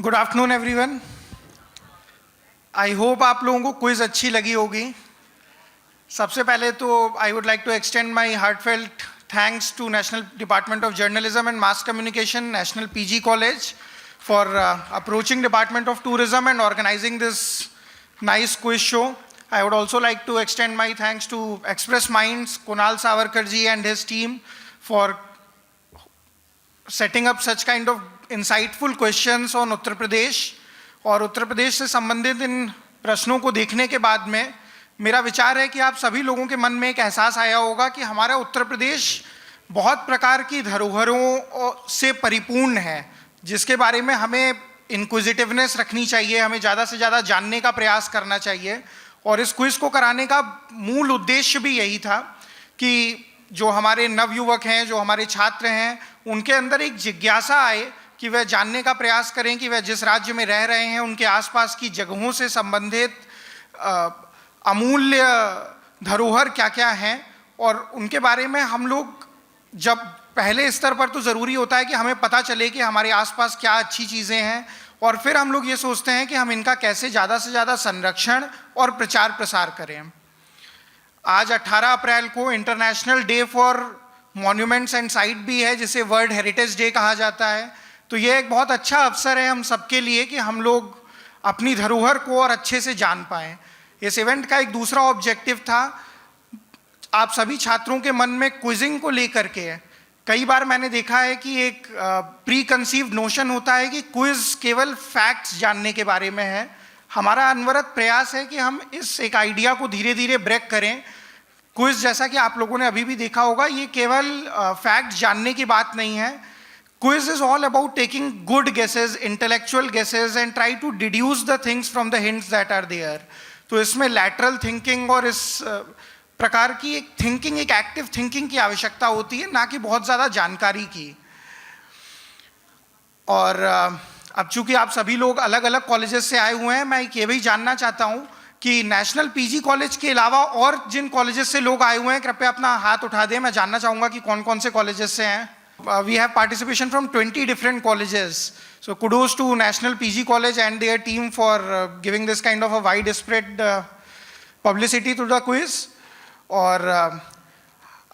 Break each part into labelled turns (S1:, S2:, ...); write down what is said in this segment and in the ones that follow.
S1: Good afternoon everyone. I hope आप लोगों को क्विज अच्छी लगी होगी। सबसे पहले तो I would like to extend my heartfelt thanks to National Department of Journalism and Mass Communication, National PG College, for approaching Department of Tourism and organizing this nice quiz show. I would also like to extend my thanks to Express Minds, Kunal Savarkar ji and his team for setting up such kind of insightful questions on Uttar Pradesh. और उत्तर प्रदेश से संबंधित इन प्रश्नों को देखने के बाद में मेरा विचार है कि आप सभी लोगों के मन में एक एहसास आया होगा कि हमारा उत्तर प्रदेश बहुत प्रकार की धरोहरों से परिपूर्ण है, जिसके बारे में हमें इंक्विजिटिवनेस रखनी चाहिए, हमें ज़्यादा से ज़्यादा जानने का प्रयास करना चाहिए। और इस क्विज को कराने का मूल उद्देश्य भी यही था कि जो हमारे नवयुवक हैं, जो हमारे छात्र हैं, उनके अंदर एक जिज्ञासा आए कि वह जानने का प्रयास करें कि वह जिस राज्य में रह रहे हैं उनके आसपास की जगहों से संबंधित अमूल्य धरोहर क्या क्या हैं, और उनके बारे में हम लोग जब पहले स्तर पर तो ज़रूरी होता है कि हमें पता चले कि हमारे आसपास क्या अच्छी चीज़ें हैं, और फिर हम लोग ये सोचते हैं कि हम इनका कैसे ज़्यादा से ज़्यादा संरक्षण और प्रचार प्रसार करें। आज 18 अप्रैल को international day for monuments and site भी है, जिसे वर्ल्ड हेरिटेज डे कहा जाता है। तो ये एक बहुत अच्छा अवसर है हम सबके लिए कि हम लोग अपनी धरोहर को और अच्छे से जान पाएँ। इस इवेंट का एक दूसरा ऑब्जेक्टिव था, आप सभी छात्रों के मन में क्विजिंग को लेकर के कई बार मैंने देखा है कि एक प्री कंसीव्ड नोशन होता है कि क्विज केवल फैक्ट्स जानने के बारे में है। हमारा अनवरत प्रयास है कि हम इस एक आइडिया को धीरे धीरे ब्रेक करें। क्विज, जैसा कि आप लोगों ने अभी भी देखा होगा, ये केवल फैक्ट्स जानने की बात नहीं है। Quiz is all about taking good guesses, intellectual guesses, and try to deduce the things from the hints that are there. तो इसमें लैटरल थिंकिंग और इस प्रकार की एक थिंकिंग, एक एक्टिव थिंकिंग की आवश्यकता होती है, ना कि बहुत ज़्यादा जानकारी की। और अब चूंकि आप सभी लोग अलग अलग कॉलेजेस से आए हुए हैं, मैं ये भी जानना चाहता हूं कि नेशनल पीजी कॉलेज के अलावा और जिन कॉलेजेस से लोग आए हुए हैं, कृपया अपना हाथ उठा दें। मैं जानना चाहूँगा कि कौन कौन से कॉलेजेस से हैं। We have participation from 20 different colleges, so kudos to National PG College and their team for giving this kind of a widespread publicity to the quiz. और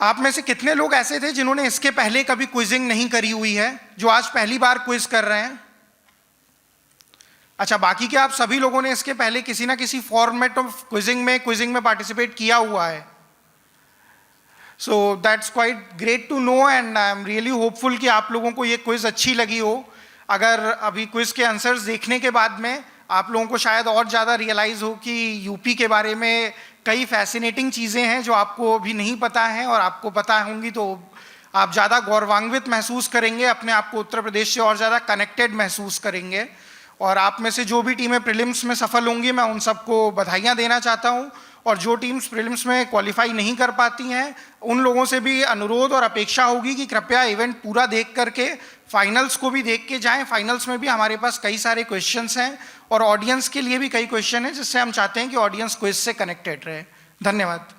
S1: आप में से कितने लोग ऐसे थे जिन्होंने इसके पहले कभी क्विजिंग नहीं करी हुई है, जो आज पहली बार क्विज कर रहे हैं? अच्छा, बाकी के आप सभी लोगों ने इसके पहले किसी ना किसी फॉर्मेट ऑफ क्विजिंग में पार्टिसिपेट किया हुआ है। So that's quite great to know, and I am really hopeful कि आप लोगों को ये क्विज अच्छी लगी हो। अगर अभी क्विज के आंसर्स देखने के बाद में आप लोगों को शायद और ज़्यादा रियलाइज़ हो कि यूपी के बारे में कई फैसिनेटिंग चीज़ें हैं जो आपको अभी नहीं पता हैं, और आपको पता होंगी तो आप ज़्यादा गौरवान्वित महसूस करेंगे, अपने आप को उत्तर प्रदेश से और ज़्यादा कनेक्टेड महसूस करेंगे। और आप में से जो भी टीमें प्रीलिम्स में सफल होंगी, मैं उन सबको बधाइयाँ देना चाहता हूँ। और जो टीम्स प्रीलिम्स में क्वालिफाई नहीं कर पाती हैं, उन लोगों से भी अनुरोध और अपेक्षा होगी कि कृपया इवेंट पूरा देख करके फाइनल्स को भी देख के जाएं। फाइनल्स में भी हमारे पास कई सारे क्वेश्चंस हैं, और ऑडियंस के लिए भी कई क्वेश्चन हैं, जिससे हम चाहते हैं कि ऑडियंस क्विज से कनेक्टेड रहे। धन्यवाद।